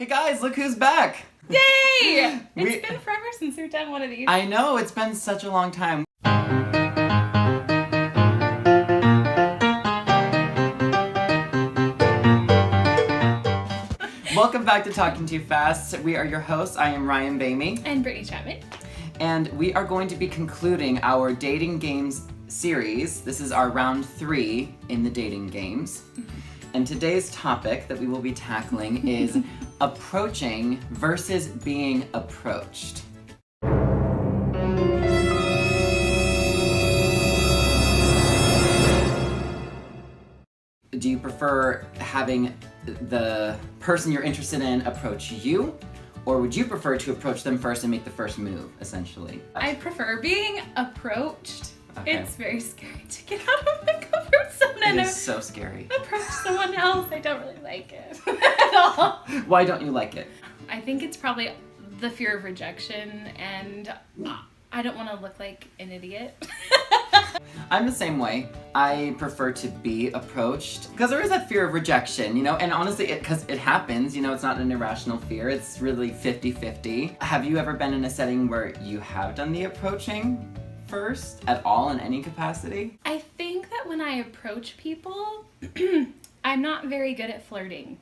Hey guys, look who's back! Yay! It's been forever since we've done one of these. I know, it's been such a long time. Welcome back to Talking Too Fast. We are your hosts. I am Ryan Boehme. And Brittany Chapman. And we are going to be concluding our dating games series. This is our round 3 in the dating games. And today's topic that we will be tackling is approaching versus being approached. Do you prefer having the person you're interested in approach you? Or would you prefer to approach them first and make the first move, essentially? I prefer being approached. Okay. It's very scary to get out of my comfort zone and It is so scary. approach someone else. I don't really like it at all. Why don't you like it? I think it's probably the fear of rejection, and I don't want to look like an idiot. I'm the same way. I prefer to be approached because there is that fear of rejection, you know, and honestly, because it happens, you know, it's not an irrational fear. It's really 50-50. Have you ever been in a setting where you have done the approaching first at all in any capacity? I think that when I approach people, I'm not very good at flirting.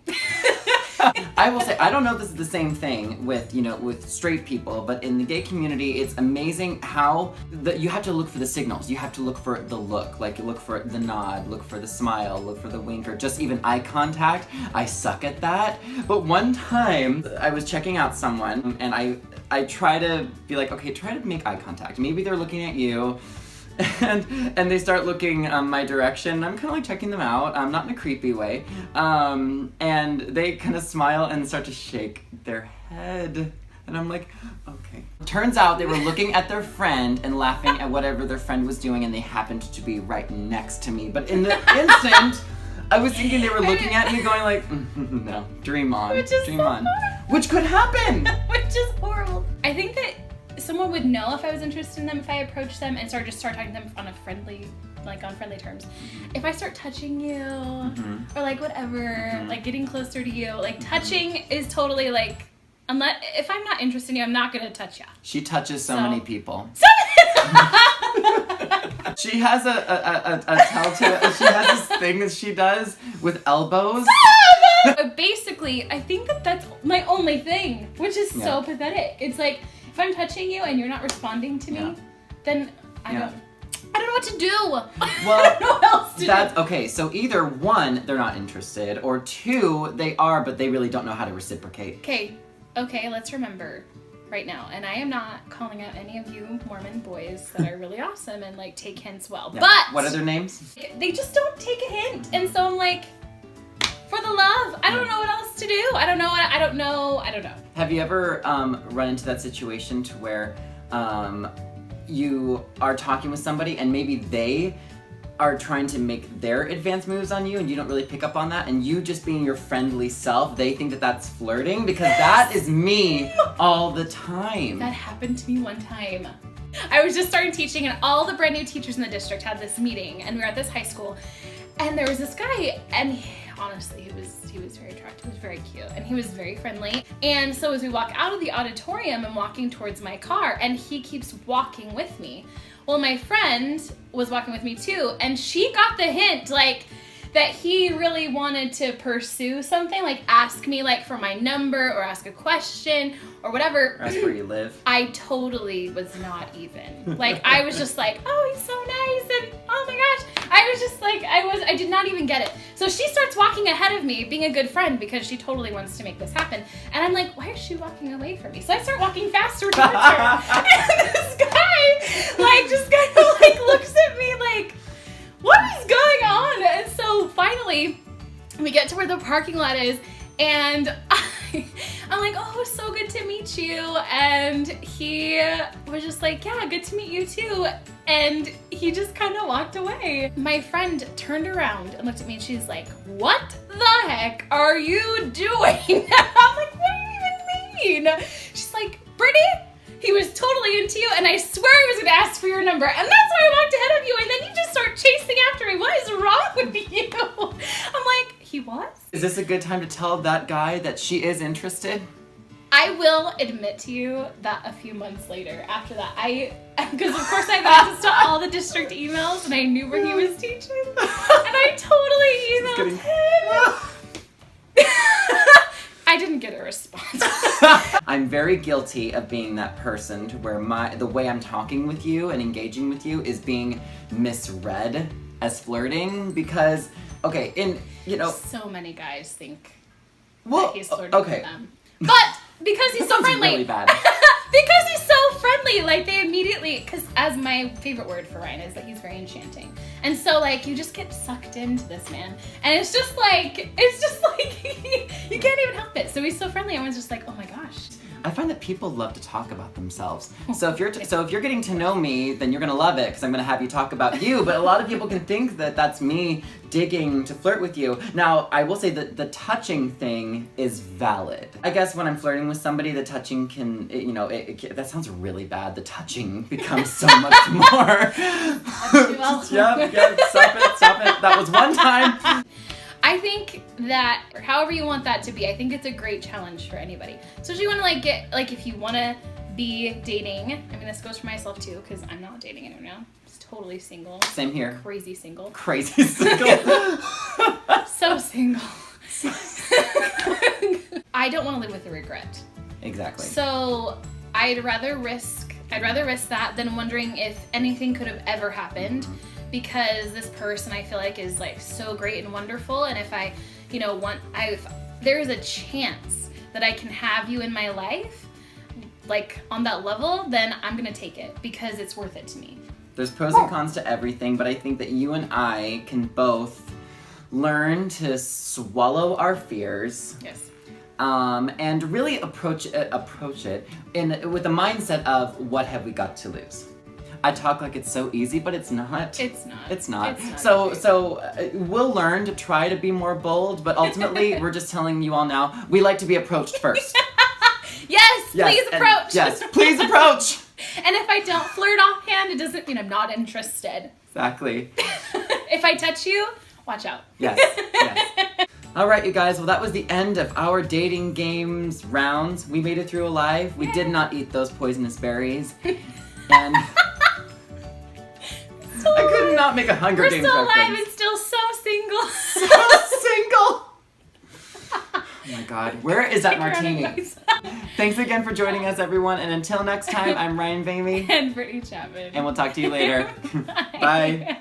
I will say, I don't know if this is the same thing with, you know, with straight people, but in the gay community, it's amazing how you have to look for the signals. You have to look for the look, like you look for the nod, look for the smile, look for the wink, or just even eye contact. I suck at that. But one time, I was checking out someone, and I try to be like, okay, try to make eye contact. Maybe they're looking at you. And they start looking my direction. I'm kind of like checking them out, not in a creepy way. And they kind of smile and start to shake their head. And I'm like, okay. Turns out they were looking at their friend and laughing at whatever their friend was doing, and they happened to be right next to me. But in the instant, I was thinking they were looking at me going like, no, dream on, Which is dream so on. Which could happen! Which is horrible. I think that someone would know if I was interested in them if I approached them and start talking to them on a friendly, like on friendly terms. If I start touching you or like whatever, like getting closer to you, like touching is totally like, if I'm not interested in you, I'm not gonna touch you. She touches so many people. She has a telltale, she has this thing that she does with elbows. But basically, I think that that's my only thing, which is so pathetic. It's like, if I'm touching you and you're not responding to me, then I don't know what to do. Well, I don't know what else to do. Okay, so either one, they're not interested, or two, they are, but they really don't know how to reciprocate. Okay, let's remember right now, and I am not calling out any of you Mormon boys that are really awesome and like take hints well, but what are their names? They just don't take a hint, and so I'm like, for the love, I don't know what else to do. I don't know. Have you ever run into that situation to where you are talking with somebody and maybe they are trying to make their advanced moves on you and you don't really pick up on that, and you just being your friendly self, they think that that's flirting? Because that is me all the time. That happened to me one time. I was just starting teaching, and all the brand new teachers in the district had this meeting, and we were at this high school, and there was this guy, and honestly, he was very attractive, he was very cute, and he was very friendly. And so as we walk out of the auditorium, I'm walking towards my car, and he keeps walking with me. Well, my friend was walking with me too, and she got the hint, like, that he really wanted to pursue something, like ask me like for my number or ask a question or whatever. Or ask where you live. I totally was not even. Like, I was just like, oh, he's so nice, and oh my gosh. I was just like, I did not even get it. So she starts walking ahead of me, being a good friend, because she totally wants to make this happen. And I'm like, why is she walking away from me? So I start walking faster towards her. And this guy, like, just kind of like looks at me like, what is going on? And so finally, we get to where the parking lot is, and I'm like, oh, it was so good to meet you. And he was just like, yeah, good to meet you too. And he just kind of walked away. My friend turned around and looked at me, and she's like, what the heck are you doing? I'm like, what do you even mean? She's like, Brittany, he was totally into you, and I swear he was gonna ask for your number, and that's why I walked ahead of you, and then you just start chasing after me. What is wrong with you? I'm like, he was? Is this a good time to tell that guy that she is interested? I will admit to you that a few months later, after that, because of course I have access to all the district emails and I knew where he was teaching, and I totally emailed him. I didn't get a response. I'm very guilty of being that person to where the way I'm talking with you and engaging with you is being misread as flirting because, okay, so many guys think well, that he's flirting okay. with them. But because he's so Sounds friendly. really bad. Because he's so friendly, like they immediately, because as my favorite word for Ryan is that he's very enchanting. And so like you just get sucked into this man. And it's just like you can't even help it. So he's so friendly, everyone's just like, oh my gosh. I find that people love to talk about themselves. So if you're getting to know me, then you're gonna love it because I'm gonna have you talk about you. But a lot of people can think that that's me digging to flirt with you. Now, I will say that the touching thing is valid. I guess when I'm flirting with somebody, the touching can, that sounds really bad. The touching becomes so much more. Yep, stop it. That was one time. I think that, or however you want that to be, I think it's a great challenge for anybody. So if you want to if you want to be dating, I mean, this goes for myself too, because I'm not dating anyone now. I'm just totally single. Same here. Crazy single. Crazy single. So single. I don't want to live with the regret. Exactly. So I'd rather risk that than wondering if anything could have ever happened. Because this person I feel like is like so great and wonderful, and if there's a chance that I can have you in my life, like on that level, then I'm gonna take it because it's worth it to me. There's pros and cons to everything, but I think that you and I can both learn to swallow our fears. Yes. And really approach it with the mindset of what have we got to lose. I talk like it's so easy, but it's not. It's not. It's not. It's not So we'll learn to try to be more bold, but ultimately we're just telling you all now, we like to be approached first. Yes, please approach. Yes, please approach. And if I don't flirt offhand, it doesn't mean I'm not interested. Exactly. If I touch you, watch out. Yes. All right, you guys. Well, that was the end of our dating games rounds. We made it through alive. We did not eat those poisonous berries. And I could not make a Hunger Games reference. We're still alive and still so single. So single. Oh my God, where is that martini? Thanks again for joining us, everyone. And until next time, I'm Ryan Boehme. And Brittany Chapman. And we'll talk to you later. Bye.